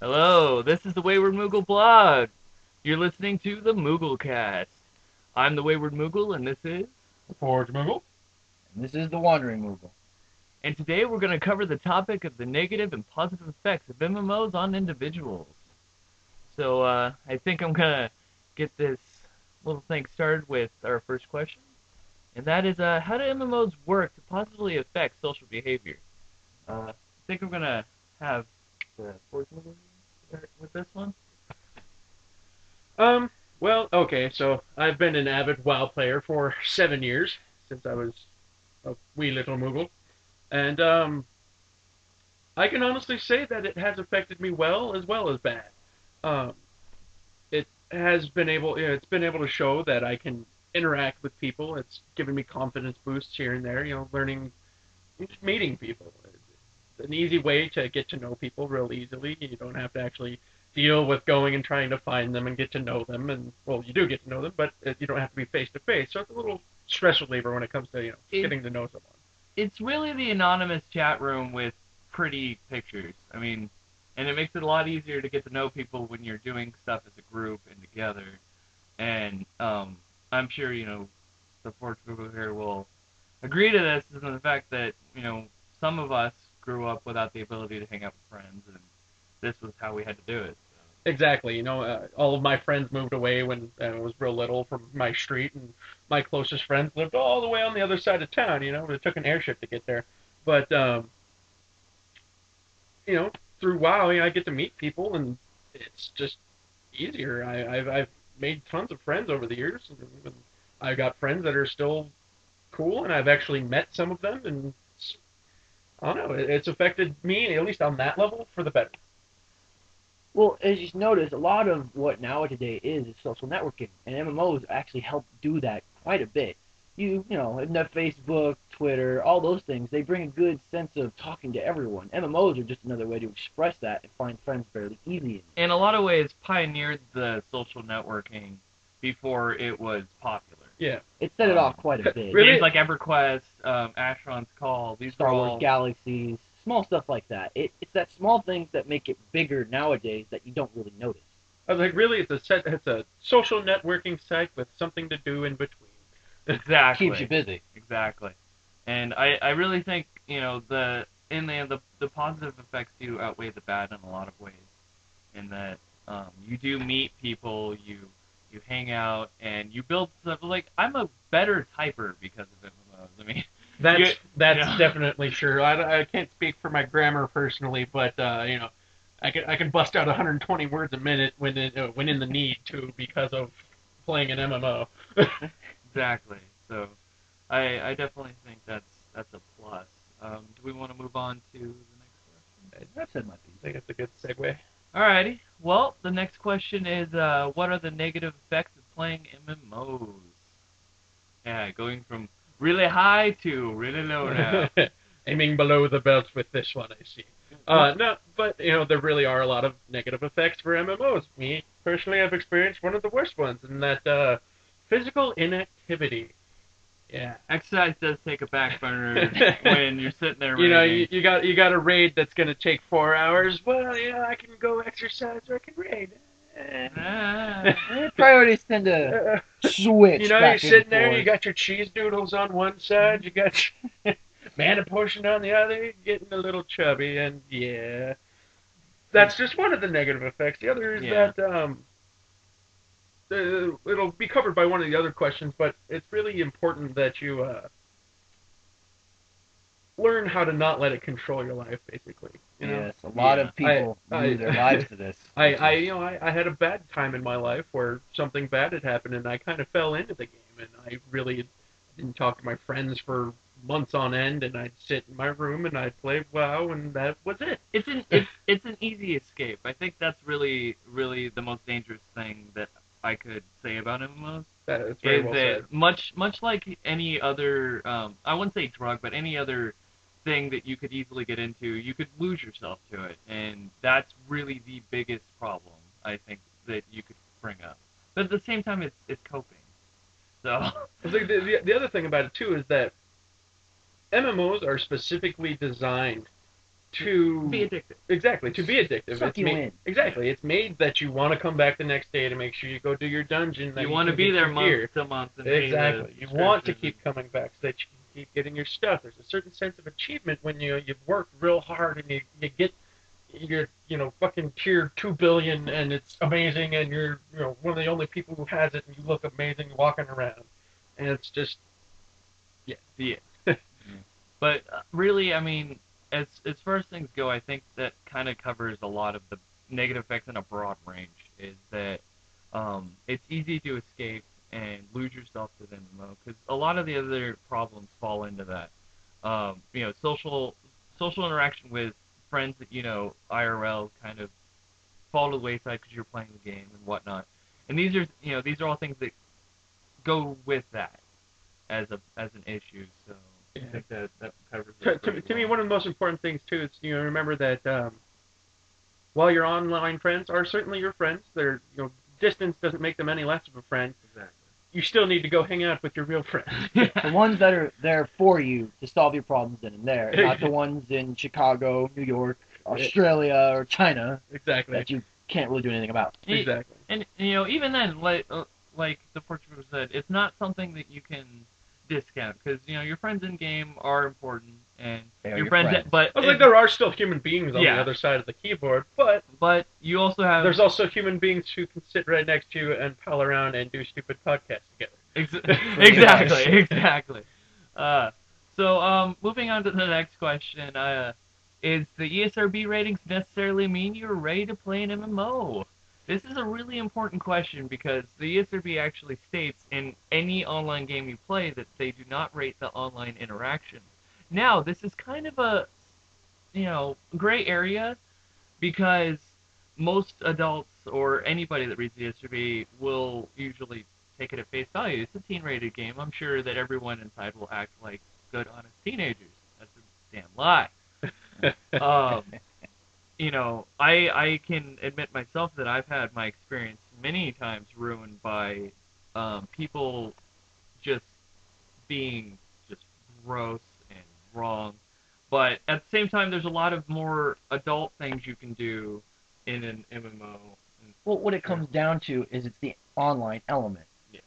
Hello, this is the Wayward Moogle blog. You're listening to the Mooglecast. I'm the Wayward Moogle, and this is. Forge Moogle. And this is the Wandering Moogle. And today we're going to cover the topic of the negative and positive effects of MMOs on individuals. So I think I'm going to get this little thing started with our first question. And that is, how do MMOs work to positively affect social behavior? I think I'm going to have the Forge Moogle start with this one. Well, okay, so I've been an avid WoW player for 7 years, since I was a wee little Moogle. And, I can honestly say that it has affected me well as bad. Um, it has been able, it's been able to show that I can interact with people. It's given me confidence boosts here and there, learning, just meeting people. It's an easy way to get to know people real easily. You don't have to actually deal with going and trying to find them and get to know them. And, well, you do get to know them, but you don't have to be face to face. So it's a little stress reliever when it comes to, getting to know someone. It's really the anonymous chat room with pretty pictures. I mean, and it makes it a lot easier to get to know people when you're doing stuff as a group and together. And I'm sure the Forge Google here will agree to this, is the fact that some of us grew up without the ability to hang out with friends, and this was how we had to do it. Exactly. All of my friends moved away when I was real little from my street, and my closest friends lived all the way on the other side of town. It took an airship to get there. But you know, through WoW, I get to meet people, and it's just easier. I've made tons of friends over the years, and I've got friends that are still cool, and I've actually met some of them, and I don't know, it's affected me at least on that level for the better. Well, as you notice, a lot of what nowadays is social networking, and MMOs actually help do that quite a bit. In the Facebook, Twitter, all those things, they bring a good sense of talking to everyone. MMOs are just another way to express that and find friends fairly easy. In a lot of ways, pioneered the social networking before it was popular. Yeah. It set it off quite a bit. Really? Games like EverQuest, Asheron's Call, these Star are Wars all Galaxies, small stuff like that. It's that small things that make it bigger nowadays that you don't really notice. I was like, really? It's a social networking site with something to do in between. Exactly. Keeps you busy. Exactly. And I really think, the positive effects do outweigh the bad in a lot of ways. In that you do meet people, you hang out, and you build stuff. Like, I'm a better typer because of MMOs. I mean, that's definitely sure. I can't speak for my grammar personally, but I can bust out 120 words a minute when in the need to because of playing an MMO. Exactly. So, I definitely think that's a plus. Do we want to move on to the next question? I've said my piece. I think it's a good segue. Alrighty. Well, the next question is, what are the negative effects of playing MMOs? Yeah, going from really high to really low now. Aiming below the belt with this one, I see. No, but there really are a lot of negative effects for MMOs. Me personally, I've experienced one of the worst ones, and that physical inactivity. Yeah. Exercise does take a back burner when you're sitting there. You got a raid that's gonna take 4 hours. Well, I can go exercise or I can raid. Priorities tend to switch. You're sitting there. You got your cheese doodles on one side. You got your mana portion on the other. You're getting a little chubby, and yeah, that's just one of the negative effects. The other is that it'll be covered by one of the other questions, but it's really important that you learn how to not let it control your life, basically. Yes, a lot of people lose their lives to this. I had a bad time in my life where something bad had happened, and I kind of fell into the game, and I really didn't talk to my friends for months on end, and I'd sit in my room and I'd play WoW, and that was it. It's an easy escape. I think that's really the most dangerous thing that I could say about MMOs. That's very well said. Much like any other, I wouldn't say drug, but any other thing that you could easily get into, you could lose yourself to it, and that's really the biggest problem I think that you could bring up. But at the same time, it's coping. So the other thing about it too is that MMOs are specifically designed to Be addictive. Exactly, to be addictive. Suck It's you made, in. Exactly, it's made that you want to come back the next day to make sure you go do your dungeon. That You want to can be get there your month gear. to month and pay the Exactly, you want to subscription. keep coming back so that you can keep getting your stuff. There's a certain sense of achievement when you've worked real hard and you get your fucking tier 2 billion and it's amazing and you're one of the only people who has it and you look amazing walking around and it's just Yeah. But really, I mean, as far as things go, I think that kind of covers a lot of the negative effects in a broad range. Is that it's easy to escape and lose yourself to the MMO because a lot of the other problems fall into that. Social interaction with friends that IRL kind of fall to the wayside because you're playing the game and whatnot. And these are all things that go with that as an issue. So I think that covers it. To me, one of the most important things too is remember that while your online friends are certainly your friends, they're distance doesn't make them any less of a friend. Exactly. You still need to go hang out with your real friends. The ones that are there for you to solve your problems then and there, not the ones in Chicago, New York, Australia, or China Exactly. that you can't really do anything about. Exactly. And even then, like the Portuguese said, it's not something that you can discount because your friends in game are important and They're your friends. But I was like, there are still human beings on the other side of the keyboard, but you also have there's also human beings who can sit right next to you and pal around and do stupid podcasts together. Exactly. So moving on to the next question. Is the ESRB ratings necessarily mean you're ready to play an MMO? This is a really important question because the ESRB actually states in any online game you play that they do not rate the online interaction. Now, this is kind of a, gray area because most adults or anybody that reads the ESRB will usually take it at face value. It's a teen-rated game. I'm sure that everyone inside will act like good, honest teenagers. That's a damn lie. I can admit myself that I've had my experience many times ruined by people just being just gross and wrong. But at the same time, there's a lot of more adult things you can do in an MMO. Well, what it comes down to is it's the online element. Yeah.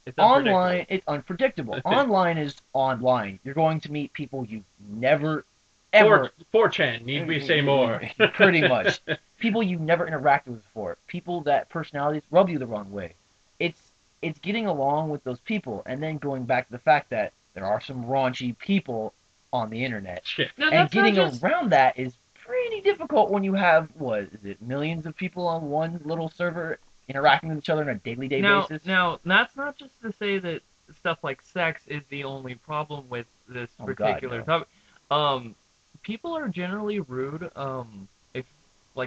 It's online, it's unpredictable. Online is online. You're going to meet people you've never ever 4chan, need we say more? Pretty much. People you've never interacted with before. People that personalities rub you the wrong way. It's getting along with those people and then going back to the fact that there are some raunchy people on the internet. And getting around that is pretty difficult when you have, millions of people on one little server interacting with each other on a daily basis? Now, that's not just to say that stuff like sex is the only problem with this particular topic. People are generally rude. If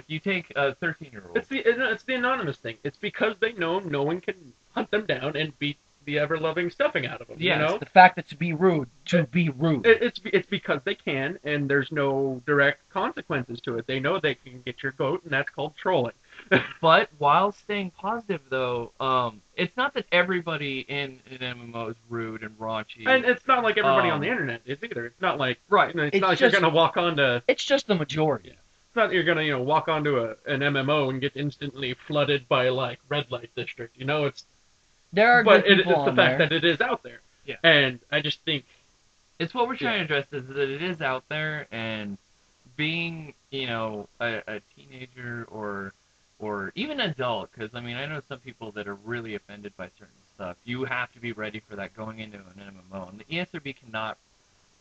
you take a 13-year-old, it's the anonymous thing. It's because they know no one can hunt them down and beat the ever-loving stuffing out of them. Yeah, it's the fact that to be rude. It's because they can, and there's no direct consequences to it. They know they can get your goat, and that's called trolling. But while staying positive, though, it's not that everybody in an MMO is rude and raunchy. And it's not like everybody on the internet is either. It's not like it's not like you're gonna walk onto. It's just the majority. Yeah. It's not that you're gonna walk onto an MMO and get instantly flooded by like red light district. It's. There are but good people it's the fact that it is out there. Yeah. And I just think it's what we're trying to address is that it is out there, and being a teenager or even adult, because I know some people that are really offended by certain stuff. You have to be ready for that going into an MMO, and the ESRB cannot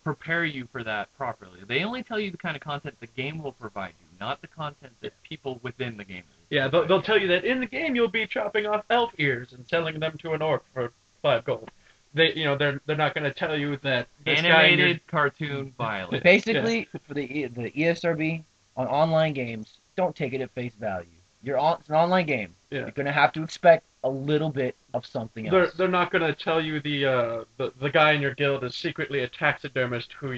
prepare you for that properly. They only tell you the kind of content the game will provide you, not the content that people within the game. Yeah, they'll tell you that in the game you'll be chopping off elf ears and selling them to an orc for 5 gold. They're not going to tell you that this animated cartoon violence. Basically, for the ESRB on online games, don't take it at face value. It's an online game. Yeah. You're going to have to expect a little bit of something else. They're not going to tell you the guy in your guild is secretly a taxidermist who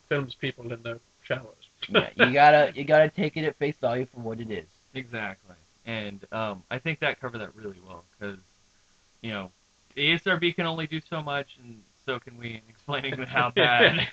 films people in the showers. Yeah, you gotta take it at face value for what it is. Exactly, and I think that covered that really well because the ESRB can only do so much, and soaking we in explaining how bad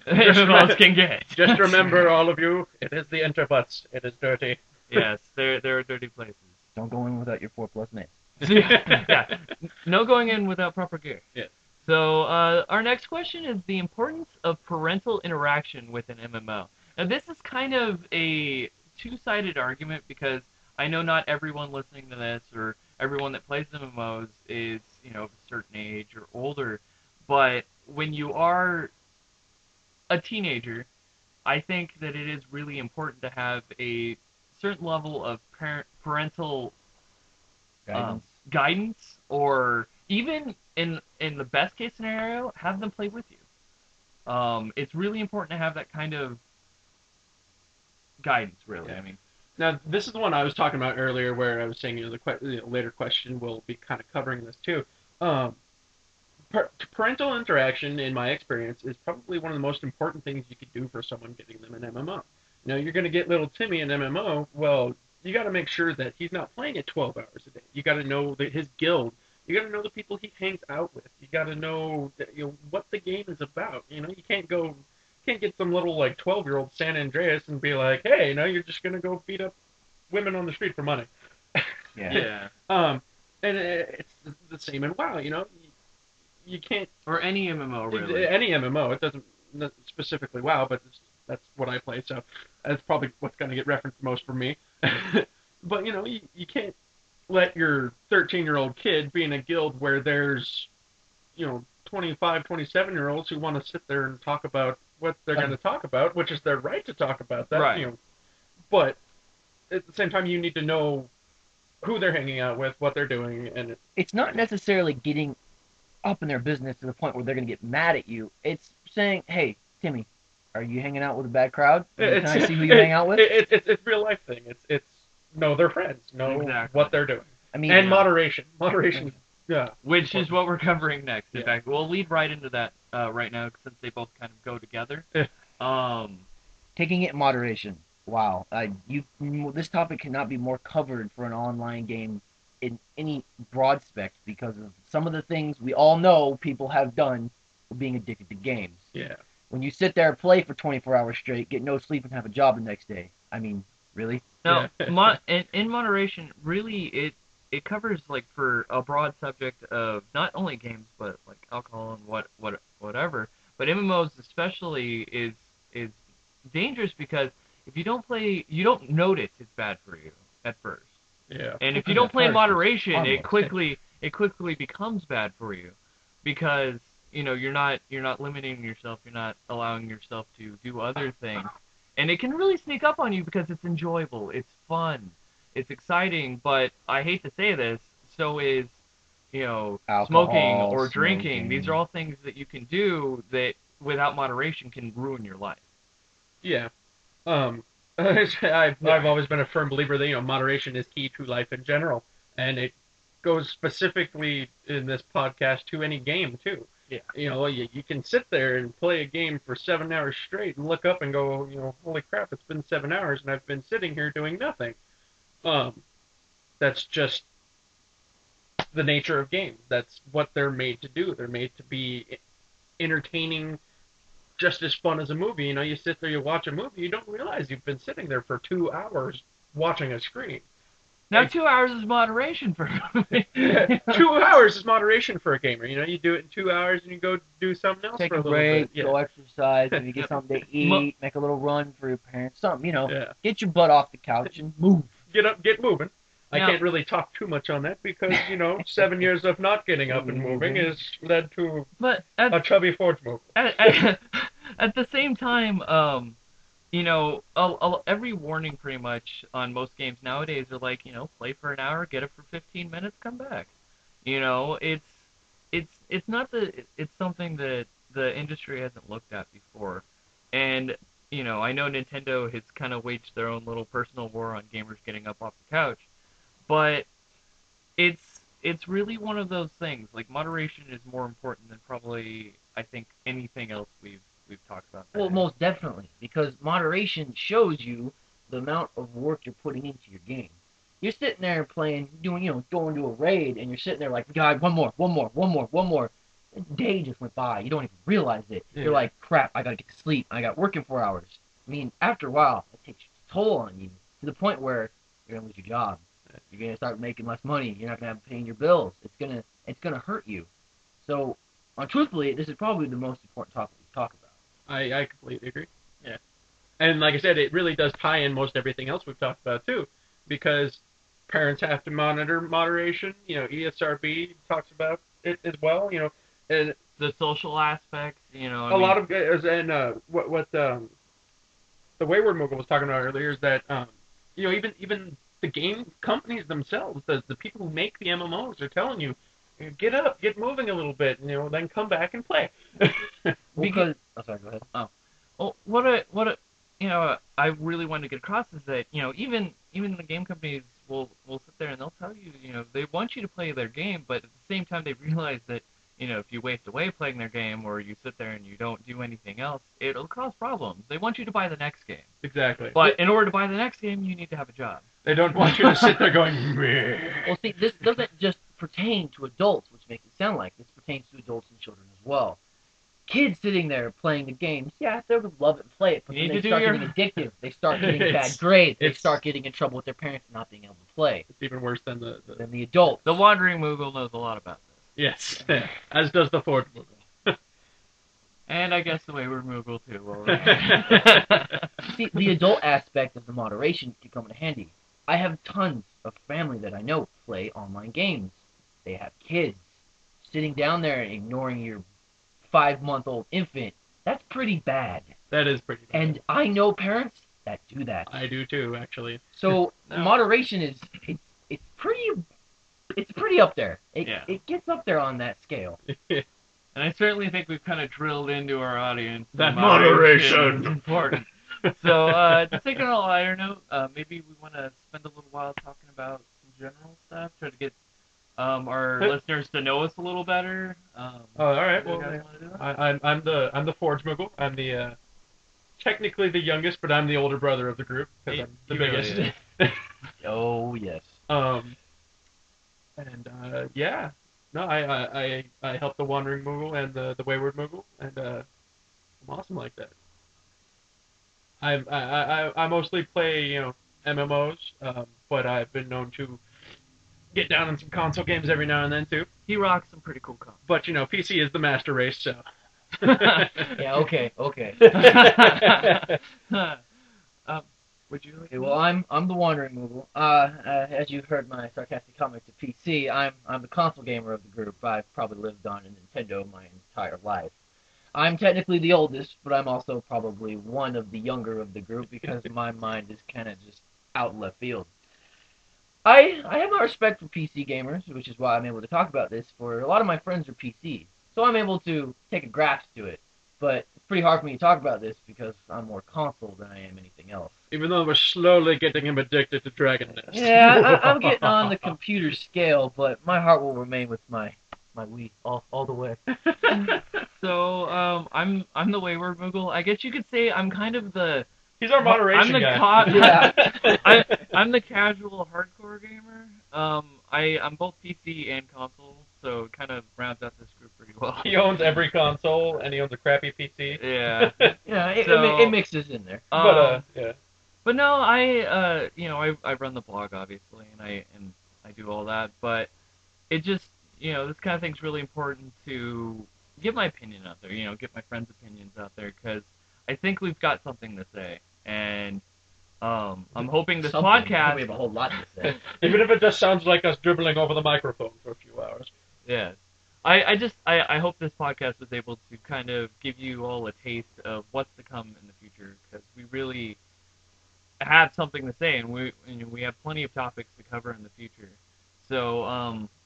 Just MMOs can get. Just remember, all of you, it is the interbutts. It is dirty. Yes, there are dirty places. Don't go in without your 4+ names. Yeah, no going in without proper gear. Yeah. So our next question is the importance of parental interaction with an MMO. Now this is kind of a two-sided argument because I know not everyone listening to this or everyone that plays MMOs is, of a certain age or older, but when you are a teenager, I think that it is really important to have a certain level of parental guidance, or even in the best case scenario, have them play with you. It's really important to have that kind of guidance, really. Yeah. I mean, now this is the one I was talking about earlier, where I was saying the later question will be kind of covering this too. Parental interaction, in my experience, is probably one of the most important things you could do for someone getting them an MMO. You're going to get little Timmy an MMO. Well, you got to make sure that he's not playing it 12 hours a day. You got to know his guild. You got to know the people he hangs out with. You got to know that, what the game is about. You can't get some little 12-year-old San Andreas and be like, hey, you're just going to go beat up women on the street for money. yeah. And it's the same in WoW. You can't. Or any MMO, really. Any MMO. It doesn't specifically WoW, but that's what I play, so that's probably what's going to get referenced most for me. But you can't let your 13-year-old kid be in a guild where there's 25, 27-year-olds who want to sit there and talk about what they're going to talk about, which is their right to talk about that. Right. But at the same time, you need to know who they're hanging out with, what they're doing, and it's not necessarily getting up in their business to the point where they're going to get mad at you. It's saying, hey, Timmy, are you hanging out with a bad crowd? Can I see who you hang out with? It's real life thing. It's know their friends, know what they're doing. I mean, and moderation. Moderation, yeah. Which is what we're covering next. In Yeah. fact, we'll lead right into that right now since they both kind of go together. Taking it in moderation. Wow. This topic cannot be more covered for an online game in any broad spec because of some of the things we all know people have done for being addicted to games. Yeah. When you sit there and play for 24 hours straight, get no sleep, and have a job the next day. I mean, really? Now, in moderation, really, it covers for a broad subject of not only games but alcohol and whatever. But MMOs especially is dangerous because if you don't play, you don't notice it's bad for you at first. Yeah. And if you don't play in moderation, harmless. it quickly becomes bad for you because you're not limiting yourself, you're not allowing yourself to do other things. And it can really sneak up on you because it's enjoyable, it's fun, it's exciting, but I hate to say this, so is, Alcohol, smoking or drinking. smoking. These are all things that you can do that without moderation can ruin your life. Yeah. I've always been a firm believer that moderation is key to life in general, and it goes specifically in this podcast to any game too. Yeah. You can sit there and play a game for 7 hours straight and look up and go, holy crap, it's been 7 hours and I've been sitting here doing nothing. That's just the nature of games. That's what they're made to do. They're made to be entertaining, just as fun as a movie. You sit there, you watch a movie, you don't realize you've been sitting there for 2 hours watching a screen. Now, 2 hours is moderation for me. 2 hours is moderation for a gamer. You do it in 2 hours and you go do something else Take for a a little break, bit. Yeah. go exercise, maybe get something to eat, make a little run for your parents, something, Yeah. Get your butt off the couch and move. Get up, get moving. I Now- can't really talk too much on that because, 7 years of not getting up and moving has led to But a chubby Forge move. at the same time, every warning pretty much on most games nowadays are play for an hour, get it for 15 minutes, come back. It's not it's something that the industry hasn't looked at before, and I know Nintendo has kind of waged their own little personal war on gamers getting up off the couch, but it's really one of those things. Moderation is more important than probably I think anything else we've talked about today. Well, most definitely, because moderation shows you the amount of work you're putting into your game. You're sitting there playing, going to a raid, and you're sitting there like, God, one more. A day just went by. You don't even realize it. Yeah. You're like, crap, I gotta get to sleep. I got work in 4 hours. I mean, after a while, it takes a toll on you to the point where you're gonna lose your job. You're gonna start making less money. You're not gonna have paying your bills. It's gonna hurt you. So, truthfully, this is probably the most important topic we talk about. I completely agree. Yeah. And like I said, it really does tie in most everything else we've talked about too, because parents have to monitor moderation. You know, ESRB talks about it as well. You know, and The social aspects, you know. a lot of guys, and what the Wayward Moogle was talking about earlier is that you know, even the game companies themselves, the people who make the MMOs, are telling you, get up, get moving a little bit, and, you know, then come back and play. Because, sorry, go ahead. Well, you know, I really want to get across is that, you know, even the game companies will sit there and they'll tell you, you know, they want you to play their game, but at the same time they realize that, you know, if you waste away playing their game or you sit there and you don't do anything else, it'll cause problems. They want you to buy the next game. Exactly. But in order to buy the next game, you need to have a job. They don't want you to sit there going, meh. Well, see, this doesn't just pertain to adults, which makes it sound like this pertains to adults and children as well. Kids sitting there playing the games, yeah, they would love it and play it, but then they start getting addicted. They start getting bad grades. They start getting in trouble with their parents and not being able to play. It's even worse than the adults. The Wandering Moogle knows a lot about this. Yes, as does the Forge Moogle. And I guess the Wayward Moogle too. Well, see, the adult aspect of the moderation can come in handy. I have tons of family that I know play online games. They have kids. Sitting down there and ignoring your 5-month-old infant, that's pretty bad. That is pretty bad. And I know parents that do that. I do too, actually. So moderation is it's pretty up there. It gets up there on that scale. And I certainly think we've kind of drilled into our audience that moderation is important. So to take it on a lighter note, maybe we want to spend a little while talking about some general stuff, try to get our listeners to know us a little better. All right. Well, I'm the Forge Moogle. I'm the technically the youngest, but I'm the older brother of the group because I'm the biggest. Really oh yes. And yeah, no, I help the Wandering Moogle and the Wayward Moogle, and I'm awesome like that. I mostly play, you know, MMOs, but I've been known to get down in some console games every now and then too. He rocks some pretty cool consoles. But you know, PC is the master race, so. Yeah. Okay. Would you? Okay, well, I'm the Wandering Moogle. As you heard my sarcastic comment to PC, I'm the console gamer of the group. I've probably lived on a Nintendo my entire life. I'm technically the oldest, but I'm also probably one of the younger of the group because my mind is kind of just out in left field. I have my respect for PC gamers, which is why I'm able to talk about this, for a lot of my friends are PC. So I'm able to take a grasp to it. But it's pretty hard for me to talk about this because I'm more console than I am anything else. Even though we're slowly getting him addicted to Dragon Nest. Yeah, I'm getting on the computer scale, but my heart will remain with my Wii all the way. So, I'm the Wayward Moogle. I guess you could say I'm kind of the... He's our moderation guy. I'm the casual hardcore gamer. I'm both PC and console, so it kind of rounds out this group pretty well. He owns every console, and he owns a crappy PC. Yeah. Yeah, it mixes in there. Yeah. But no, I run the blog obviously, and I do all that. But it just, you know, this kind of thing's really important to get my opinion out there. You know, get my friends' opinions out there because I think we've got something to say, and I'm hoping this podcast. We have a whole lot to say. Even if it just sounds like us dribbling over the microphone for a few hours. Yeah. I hope this podcast was able to kind of give you all a taste of what's to come in the future because we really have something to say and we have plenty of topics to cover in the future. So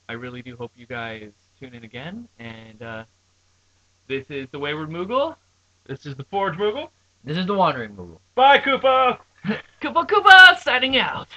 I really do hope you guys tune in again. And this is the Wayward Moogle. This is the Forge Moogle. This is the Wandering Moogle. Bye, Kupo! Kupo signing out.